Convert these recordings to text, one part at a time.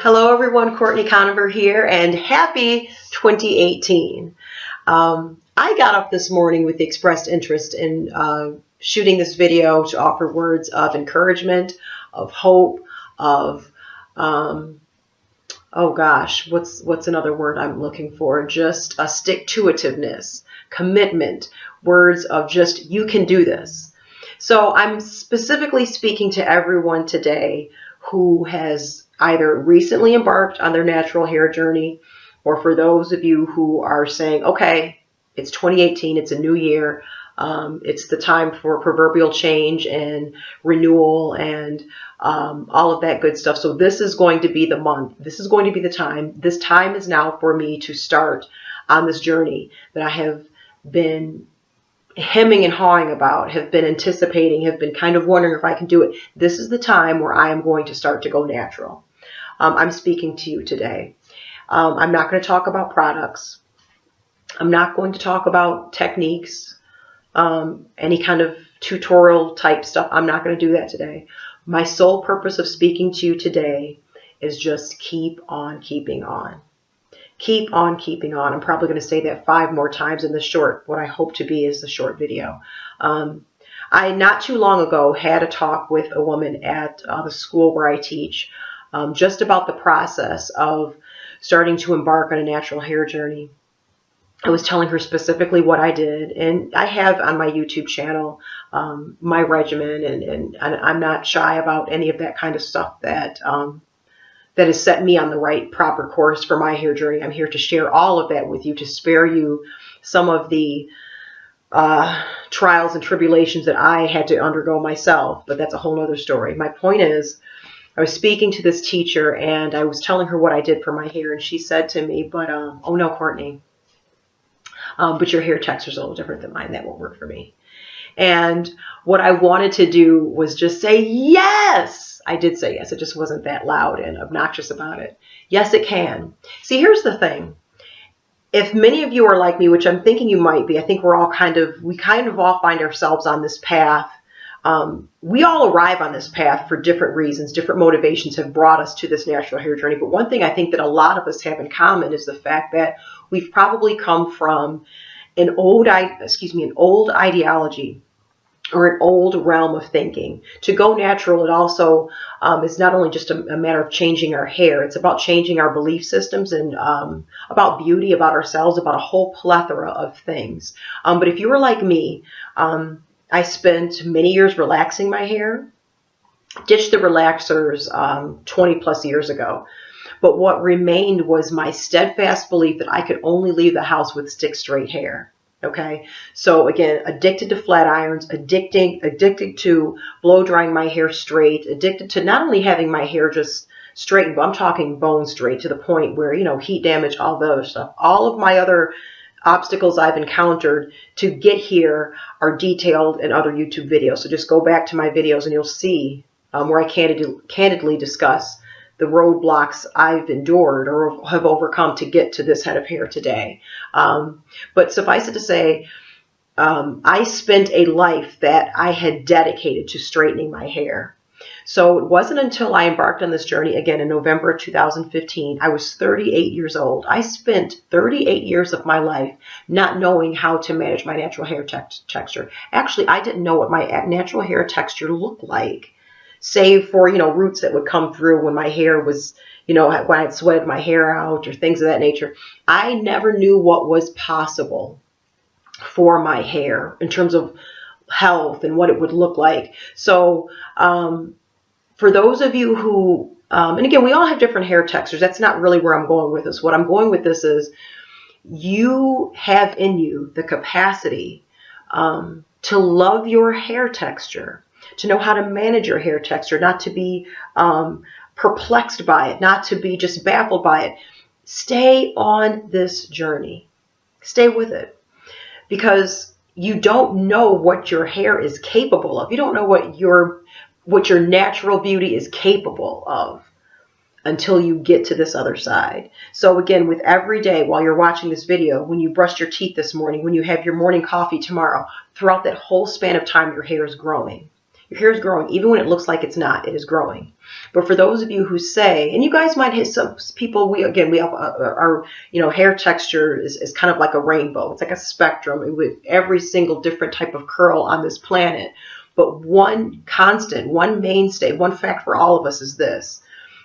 Hello everyone, Courtney Conover here, and happy 2018. I got up this morning with the expressed interest in shooting this video to offer words of encouragement, of hope, of, oh gosh, what's another word I'm looking for? Just a stick-to-itiveness, commitment, words of just, you can do this. So I'm specifically speaking to everyone today who has either recently embarked on their natural hair journey, or for those of you who are saying, okay, it's 2018, it's a new year, it's the time for proverbial change and renewal and all of that good stuff. So this is going to be the month. This is going to be the time. This time is now for me to start on this journey that I have been hemming and hawing about, have been anticipating, have been kind of wondering if I can do it. This is the time where I am going to start to go natural. I'm speaking to you today. I'm not going to talk about products. I'm not going to talk about techniques, any kind of tutorial type stuff. I'm not going to do that today. My sole purpose of speaking to you today is just keep on keeping on. Keep on keeping on. I'm probably going to say that 5 more times in the short, what I hope to be is the short video. I, not too long ago, had a talk with a woman at the school where I teach, just about the process of starting to embark on a natural hair journey. I was telling her specifically what I did, and I have on my YouTube channel my regimen, and I'm not shy about any of that kind of stuff that has set me on the right, proper course for my hair journey. I'm here to share all of that with you, to spare you some of the trials and tribulations that I had to undergo myself, but that's a whole other story. My point is, I was speaking to this teacher, and I was telling her what I did for my hair, and she said to me, but, oh no, Courtney, but your hair texture is a little different than mine. That won't work for me. And what I wanted to do was just say, yes! I did say yes. It just wasn't that loud and obnoxious about it. Yes, it can. See, here's the thing. If many of you are like me, which I'm thinking you might be, I think we kind of all find ourselves on this path. We all arrive on this path for different reasons. Different motivations have brought us to this natural hair journey. But one thing I think that a lot of us have in common is the fact that we've probably come from an old ideology or an old realm of thinking. To go natural, it also is not only just a matter of changing our hair. It's about changing our belief systems and about beauty, about ourselves, about a whole plethora of things. But if you were like me, I spent many years relaxing my hair, ditched the relaxers 20 plus years ago. But what remained was my steadfast belief that I could only leave the house with stick straight hair. Okay, so again, addicted to flat irons, addicted to blow drying my hair straight, addicted to not only having my hair just straightened, but I'm talking bone straight, to the point where, heat damage, all the other stuff. All of my other obstacles I've encountered to get here are detailed in other YouTube videos. So just go back to my videos and you'll see where I candidly discuss the roadblocks I've endured or have overcome to get to this head of hair today. But suffice it to say, I spent a life that I had dedicated to straightening my hair. So it wasn't until I embarked on this journey, again, in November of 2015, I was 38 years old. I spent 38 years of my life not knowing how to manage my natural hair texture. Actually, I didn't know what my natural hair texture looked like, save for, roots that would come through when my hair was, when I had sweated my hair out or things of that nature. I never knew what was possible for my hair in terms of health and what it would look like. So for those of you who, and again, we all have different hair textures. That's not really where I'm going with this. What I'm going with this is you have in you the capacity to love your hair texture, to know how to manage your hair texture, not to be perplexed by it, not to be just baffled by it. Stay on this journey. Stay with it, because you don't know what your hair is capable of. You don't know what your natural beauty is capable of until you get to this other side. So again, with every day while you're watching this video, when you brushed your teeth this morning, when you have your morning coffee tomorrow, throughout that whole span of time, your hair is growing. Your hair is growing. Even when it looks like it's not, it is growing. But for those of you who say, and you guys might hit some people, we have our, hair texture is kind of like a rainbow. It's like a spectrum with every single different type of curl on this planet. But one constant, one mainstay, one fact for all of us is this: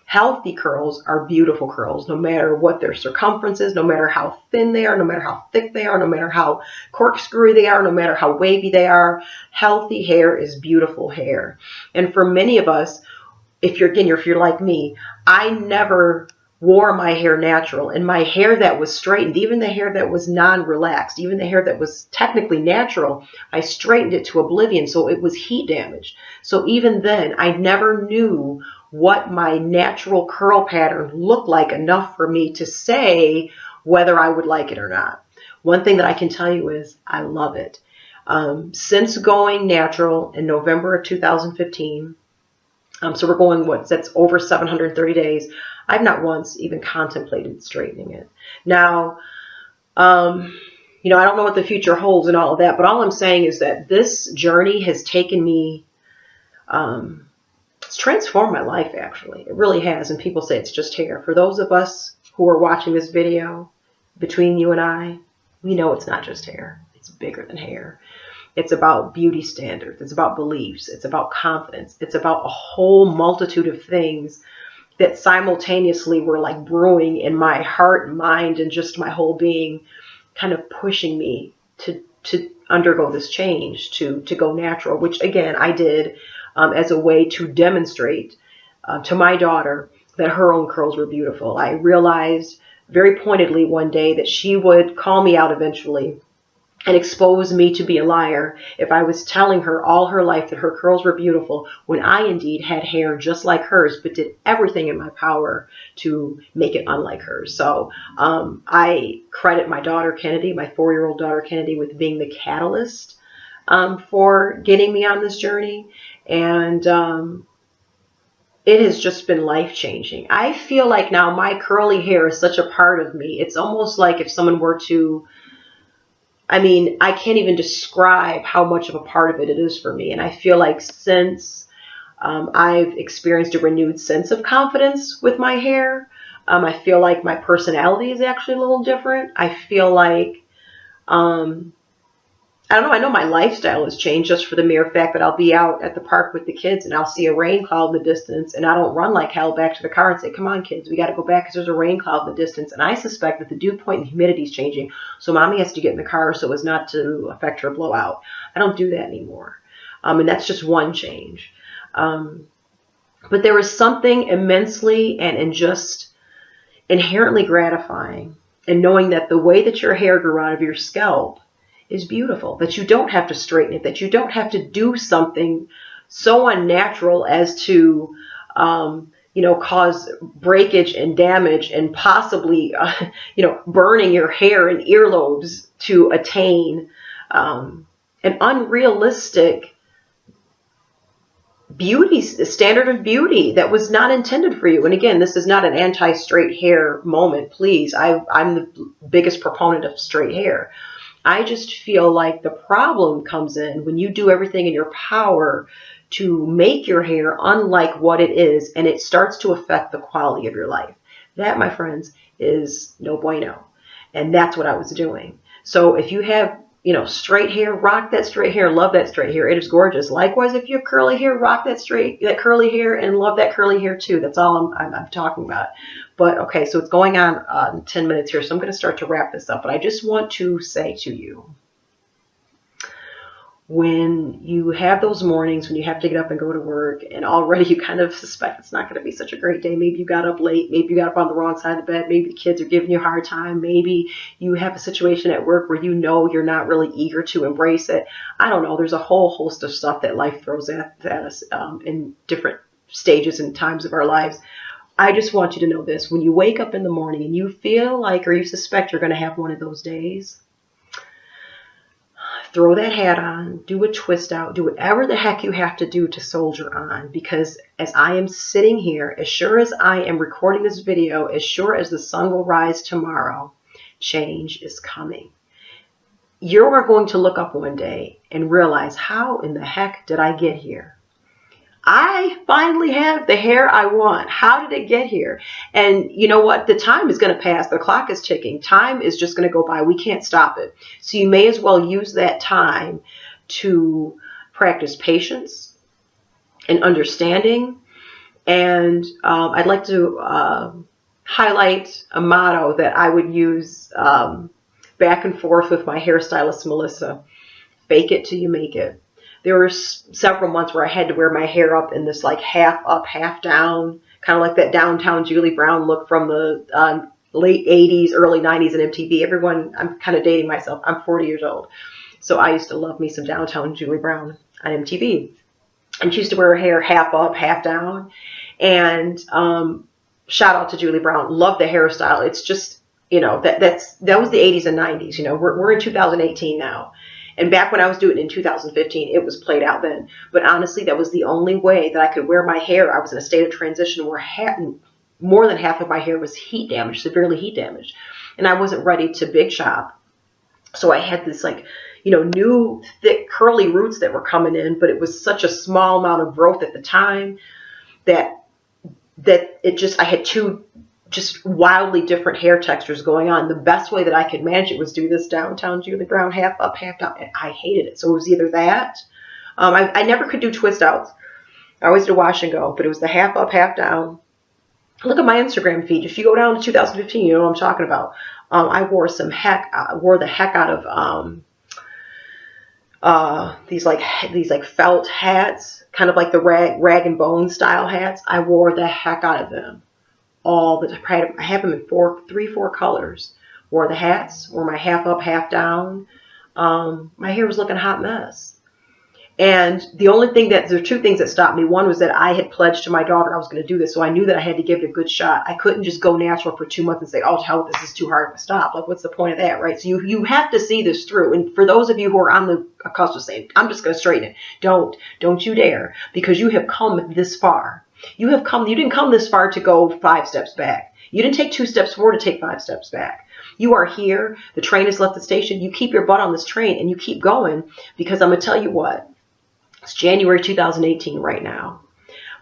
healthy curls are beautiful curls, no matter what their circumference is, no matter how thin they are, no matter how thick they are, no matter how corkscrewy they are, no matter how wavy they are. Healthy hair is beautiful hair. And for many of us, if you're like me, I never wore my hair natural. And my hair that was straightened, even the hair that was non-relaxed, even the hair that was technically natural, I straightened it to oblivion, so it was heat damaged. So even then, I never knew what my natural curl pattern looked like enough for me to say whether I would like it or not. One thing that I can tell you is I love it. Since going natural in November of 2015, so we're going, that's over 730 days, I've not once even contemplated straightening it. Now, I don't know what the future holds and all of that, but all I'm saying is that this journey has taken me, it's transformed my life, actually. It really has. And people say it's just hair. For those of us who are watching this video, between you and I, we know it's not just hair. It's bigger than hair. It's about beauty standards. It's about beliefs. It's about confidence. It's about a whole multitude of things that simultaneously were like brewing in my heart and mind and just my whole being, kind of pushing me to undergo this change, to go natural, which again, I did as a way to demonstrate to my daughter that her own curls were beautiful. I realized very pointedly one day that she would call me out eventually and expose me to be a liar if I was telling her all her life that her curls were beautiful, when I indeed had hair just like hers, but did everything in my power to make it unlike hers. So I credit my daughter Kennedy, my 4-year-old daughter Kennedy, with being the catalyst for getting me on this journey. And it has just been life-changing. I feel like now my curly hair is such a part of me. It's almost like if someone were to, I can't even describe how much of a part of it is for me. And I feel like since I've experienced a renewed sense of confidence with my hair, I feel like my personality is actually a little different. I feel like, I don't know, I know my lifestyle has changed just for the mere fact that I'll be out at the park with the kids and I'll see a rain cloud in the distance, and I don't run like hell back to the car and say, come on kids, we got to go back because there's a rain cloud in the distance. And I suspect that the dew point and humidity is changing, so mommy has to get in the car so as not to affect her blowout. I don't do that anymore. And that's just one change. But there is something immensely and just inherently gratifying in knowing that the way that your hair grew out of your scalp is beautiful, that you don't have to straighten it, that you don't have to do something so unnatural as to, cause breakage and damage and possibly, burning your hair and earlobes to attain an unrealistic beauty standard of beauty that was not intended for you. And again, this is not an anti-straight hair moment, please. I'm the biggest proponent of straight hair. I just feel like the problem comes in when you do everything in your power to make your hair unlike what it is, and it starts to affect the quality of your life. That, my friends, is no bueno. And that's what I was doing. So if you have, straight hair, rock that straight hair, love that straight hair. It is gorgeous. Likewise, if you have curly hair, rock that curly hair and love that curly hair too. That's all I'm talking about. But okay, so it's going on 10 minutes here, so I'm going to start to wrap this up. But I just want to say to you, when you have those mornings when you have to get up and go to work and already you kind of suspect it's not going to be such a great day. Maybe you got up late. Maybe you got up on the wrong side of the bed. Maybe the kids are giving you a hard time. Maybe you have a situation at work where you're not really eager to embrace it. I don't know. There's a whole host of stuff that life throws at us in different stages and times of our lives. I just want you to know this. When you wake up in the morning and you feel like or you suspect you're going to have one of those days, throw that hat on, do a twist out, do whatever the heck you have to do to soldier on, because as I am sitting here, as sure as I am recording this video, as sure as the sun will rise tomorrow, change is coming. You are going to look up one day and realize, how in the heck did I get here? I finally have the hair I want. How did it get here? And you know what? The time is going to pass. The clock is ticking. Time is just going to go by. We can't stop it. So you may as well use that time to practice patience and understanding. And I'd like to highlight a motto that I would use back and forth with my hairstylist, Melissa. Fake it till you make it. There were several months where I had to wear my hair up in this like half up, half down, kind of like that downtown Julie Brown look from the late 80s, early 90s in MTV. Everyone, I'm kind of dating myself. I'm 40 years old. So I used to love me some downtown Julie Brown on MTV. And she used to wear her hair half up, half down. And shout out to Julie Brown. Love the hairstyle. It's just, you know, that was the 80s and 90s. You know, we're in 2018 now. And back when I was doing it in 2015, it was played out then. But honestly, that was the only way that I could wear my hair. I was in a state of transition where more than half of my hair was heat damaged, severely heat damaged. And I wasn't ready to big shop. So I had this like, you know, new thick curly roots that were coming in, but it was such a small amount of growth at the time that it just, I had two just wildly different hair textures going on. The best way that I could manage it was do this downtown Julie Brown half up, half down. And I hated it. So it was either that. I never could do twist outs. I always did wash and go, but it was the half up, half down. Look at my Instagram feed. If you go down to 2015, you know what I'm talking about. I wore the heck out of these like felt hats, kind of like the rag and bone style hats. I wore the heck out of them. All the time. I have them in four colors. Wore the hats, wore my half up, half down. My hair was looking a hot mess. And there are two things that stopped me. One was that I had pledged to my daughter I was going to do this, so I knew that I had to give it a good shot. I couldn't just go natural for 2 months and say, oh, hell, this is too hard to stop. Like, what's the point of that, right? So you have to see this through. And for those of you who are on the cusp of saying, I'm just going to straighten it, don't you dare, because you have come this far. You didn't come this far to go 5 steps back. You didn't take 2 steps forward to take 5 steps back. You are here. The train has left the station. You keep your butt on this train and you keep going, because I'm going to tell you what. It's January 2018 right now.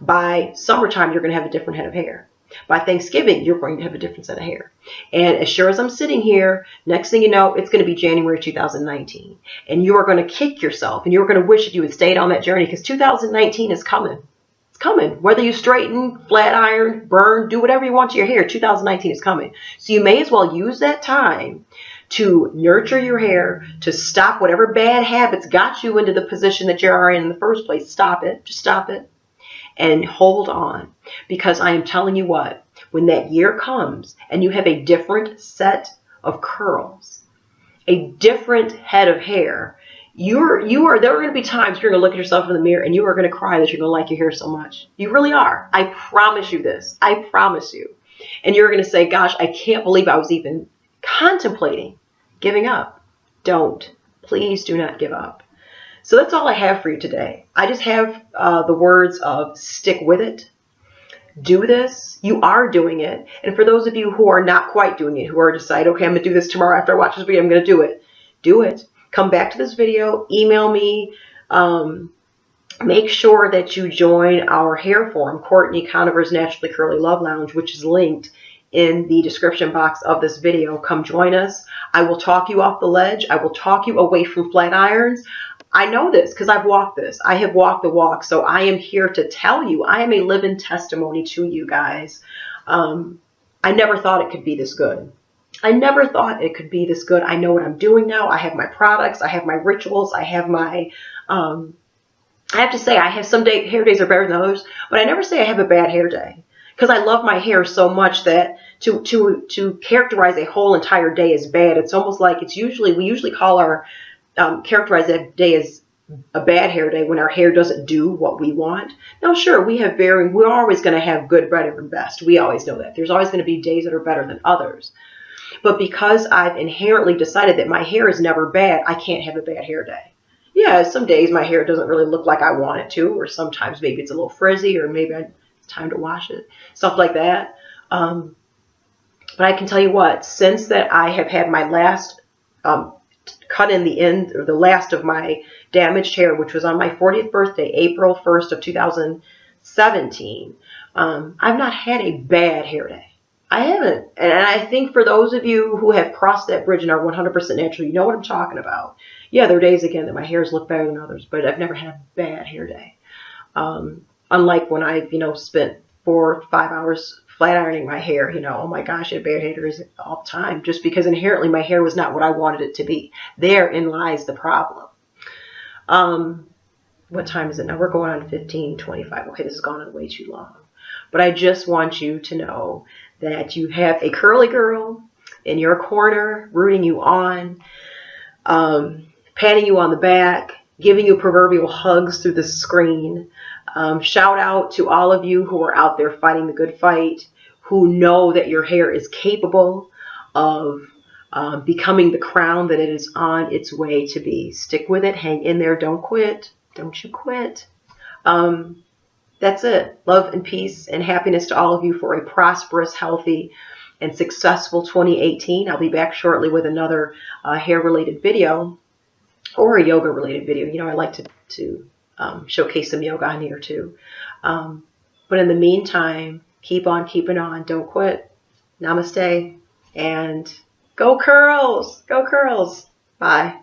By summertime, you're going to have a different head of hair. By Thanksgiving, you're going to have a different set of hair. And as sure as I'm sitting here, next thing you know, it's going to be January 2019. And you are going to kick yourself and you're going to wish that you had stayed on that journey, because 2019 is coming. It's coming. Whether you straighten, flat iron, burn, do whatever you want to your hair, 2019 is coming. So you may as well use that time to nurture your hair, to stop whatever bad habits got you into the position that you are in the first place. Stop it. Just stop it. And hold on. Because I am telling you what, when that year comes and you have a different set of curls, a different head of hair, there are going to be times you're going to look at yourself in the mirror and you are going to cry that you're going to like your hair so much. You really are. I promise you this. I promise you. And you're going to say, gosh, I can't believe I was even contemplating giving up. Don't. Please do not give up. So that's all I have for you today. I just have the words of stick with it. Do this. You are doing it. And for those of you who are not quite doing it, who are deciding, okay, I'm going to do this tomorrow after I watch this video, I'm going to do it. Do it. Come back to this video, email me, make sure that you join our hair forum, Courtney Conover's Naturally Curly Love Lounge, which is linked in the description box of this video. Come join us. I will talk you off the ledge. I will talk you away from flat irons. I know this because I've walked this. I have walked the walk. So I am here to tell you, I am a living testimony to you guys. I never thought it could be this good. I never thought it could be this good. I know what I'm doing now. I have my products. I have my rituals. I have my, I have to say, I have some hair days are better than others, but I never say I have a bad hair day, because I love my hair so much that to characterize a whole entire day as bad, it's almost like we usually call our, characterize that day as a bad hair day when our hair doesn't do what we want. Now, sure, we're always going to have good, better, and best. We always know that. There's always going to be days that are better than others. But because I've inherently decided that my hair is never bad, I can't have a bad hair day. Yeah, some days my hair doesn't really look like I want it to, or sometimes maybe it's a little frizzy, or maybe it's time to wash it, stuff like that. But I can tell you what, since that I have had my last cut in the end, or the last of my damaged hair, which was on my 40th birthday, April 1st of 2017. I've not had a bad hair day. I haven't. And I think for those of you who have crossed that bridge and are 100% natural, you know what I'm talking about. Yeah, there are days, again, that my hairs look better than others, but I've never had a bad hair day. Unlike when I, spent 4 or 5 hours flat ironing my hair, oh my gosh, I had bad hair days all the time, just because inherently my hair was not what I wanted it to be. Therein lies the problem. What time is it now? We're going on 15:25. Okay, this has gone on way too long. But I just want you to know that you have a curly girl in your corner, rooting you on, patting you on the back, giving you proverbial hugs through the screen. Shout out to all of you who are out there fighting the good fight, who know that your hair is capable of becoming the crown that it is on its way to be. Stick with it. Hang in there. Don't quit. Don't you quit. That's it. Love and peace and happiness to all of you for a prosperous, healthy, and successful 2018. I'll be back shortly with another hair-related video or a yoga-related video. I like to showcase some yoga on here too. But in the meantime, keep on keeping on. Don't quit. Namaste. And go curls. Go curls. Bye.